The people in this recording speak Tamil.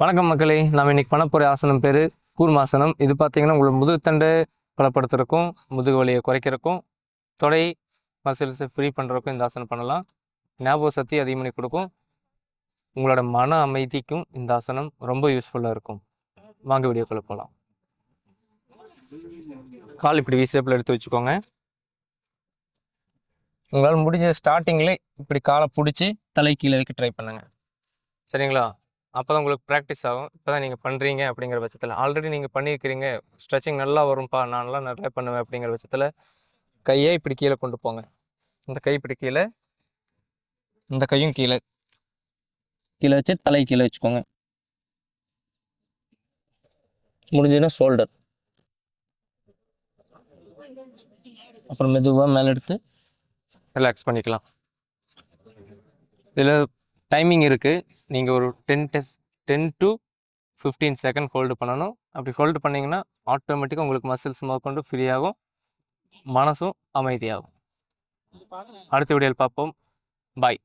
வணக்கம் மக்களே, நம்ம இன்னைக்கு பண்ண போகிற ஆசனம் பேர் கூர்மாசனம். இது பார்த்தீங்கன்னா உங்களுக்கு முதுகுத்தண்டை பலப்படுத்துறதுக்கும் முதுகு வலியை குறைக்கிறதுக்கும் தொடை மசில்ஸை ஃப்ரீ பண்ணுறதுக்கும் இந்த ஆசனம் பண்ணலாம். ஞாபக சக்தி அதிகம் பண்ணி கொடுக்கும். உங்களோட மன அமைதிக்கும் இந்த ஆசனம் ரொம்ப யூஸ்ஃபுல்லாக இருக்கும். வாங்க வீடியோக்குள்ளே போகலாம். கால் இப்படி வீசப்பில் எடுத்து வச்சுக்கோங்க. உங்களால் முடிஞ்ச ஸ்டார்டிங்லேயே இப்படி காலை பிடிச்சி தலை கீழே வைக்க ட்ரை பண்ணுங்கள். சரிங்களா? அப்போ தான் உங்களுக்கு ப்ராக்டிஸ் ஆகும். இப்போ தான் நீங்கள் பண்ணுறீங்க அப்படிங்கிற பட்சத்தில் ஆல்ரெடி நீங்கள் பண்ணியிருக்கிறீங்க, ஸ்ட்ரெச்சிங் நல்லா வரும்ப்பா, நான்லாம் நிறைய பண்ணுவேன் அப்படிங்கிற பட்சத்தில் கையை இப்படி கீழே கொண்டு போங்க. இந்த கை இப்படி கீழே, இந்த கையும் கீழே கீழே வச்சு தலை கீழே வச்சுக்கோங்க. முடிஞ்சுன்னா ஷோல்டர், அப்புறம் மெதுவாக மேலே எடுத்து ரிலாக்ஸ் பண்ணிக்கலாம். இதில் டைமிங் இருக்குது. நீங்கள் ஒரு 10 to 15 செகண்ட் ஹோல்டு பண்ணணும். அப்படி ஹோல்டு பண்ணிங்கன்னா ஆட்டோமேட்டிக்காக உங்களுக்கு மசில்ஸ் முதற்கொண்டு ஃப்ரீ ஆகும், மனசும் அமைதியாகும். அடுத்த வீடியோவில் பார்ப்போம். பாய்.